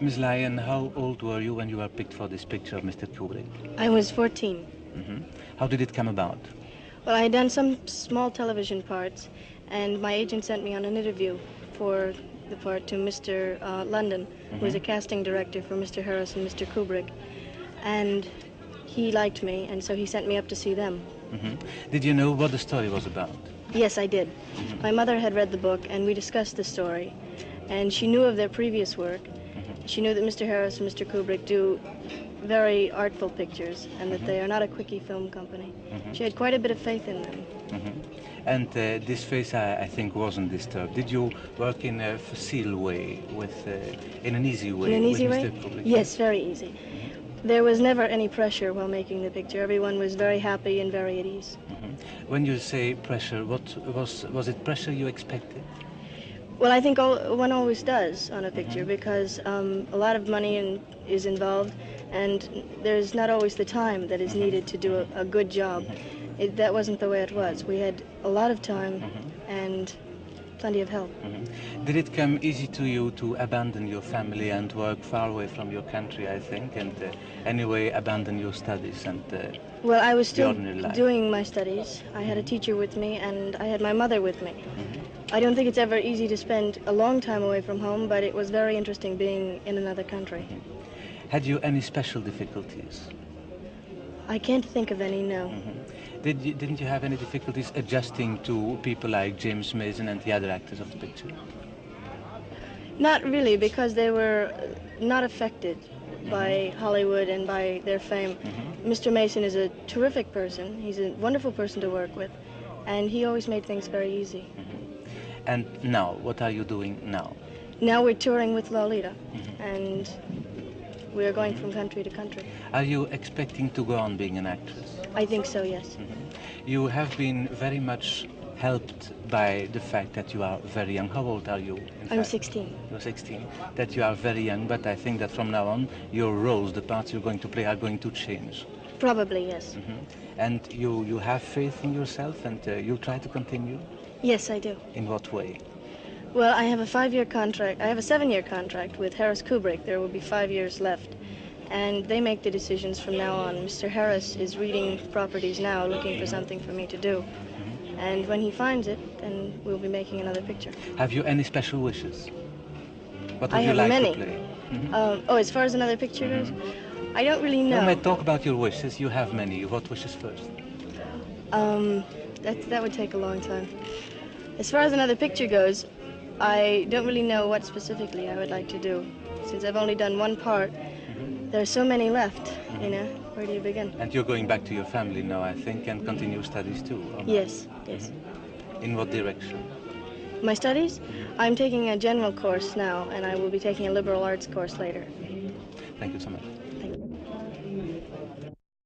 Ms. Lyon, how old were you when you were picked for this picture of Mr. Kubrick? I was 14. How did it come about? Well, I had done some small television parts, and my agent sent me on an interview for the part to Mr. London, who was a casting director for Mr. Harris and Mr. Kubrick. And he liked me, and so he sent me up to see them. Did you know what the story was about? Yes, I did. My mother had read the book, and we discussed the story. And she knew of their previous work. She knew that Mr. Harris and Mr. Kubrick do very artful pictures, and that they are not a quickie film company. She had quite a bit of faith in them. And this phase, I think, wasn't disturbed. Did you work in a facile way, in an easy way? In an easy way? Mr. Kubrick? Yes, very easy. There was never any pressure while making the picture. Everyone was very happy and very at ease. When you say pressure, what was it pressure you expected? Well, I think one always does on a picture, because a lot of money is involved, and there's not always the time that is needed to do a good job. That wasn't the way it was. We had a lot of time and plenty of help. Did it come easy to you to abandon your family and work far away from your country, I think, and anyway abandon your studies and well, I was still ordinary life? doing my studies. I had a teacher with me, and I had my mother with me. I don't think it's ever easy to spend a long time away from home, but it was very interesting being in another country. Had you any special difficulties? I can't think of any, no. Didn't you have any difficulties adjusting to people like James Mason and the other actors of the picture? Not really, because they were not affected by Hollywood and by their fame. Mr. Mason is a terrific person. He's a wonderful person to work with, and he always made things very easy. And now, what are you doing now? Now we're touring with Lolita, and we're going from country to country. Are you expecting to go on being an actress? I think so, yes. You have been very much helped by the fact that you are very young. How old are you? I'm 16. You're 16. That you are very young, but I think that from now on, your roles, the parts you're going to play, are going to change. Probably, yes. And you have faith in yourself, and you try to continue? Yes, I do. In what way? Well, I have a 5-year contract. I have a 7-year contract with Harris Kubrick. There will be 5 years left. And they make the decisions from now on. Mr. Harris is reading properties now, looking for something for me to do. And when he finds it, then we'll be making another picture. Have you any special wishes? What would I you have like many. to play? Oh, as far as another picture goes? I don't really know. When I talk about your wishes, you have many. What wishes first? That would take a long time. As far as another picture goes, I don't really know what specifically I would like to do. Since I've only done one part, there are so many left, you know. Where do you begin? And you're going back to your family now, I think, and continue studies too. Yes, yes. In what direction? My studies? I'm taking a general course now, and I will be taking a liberal arts course later. Thank you so much.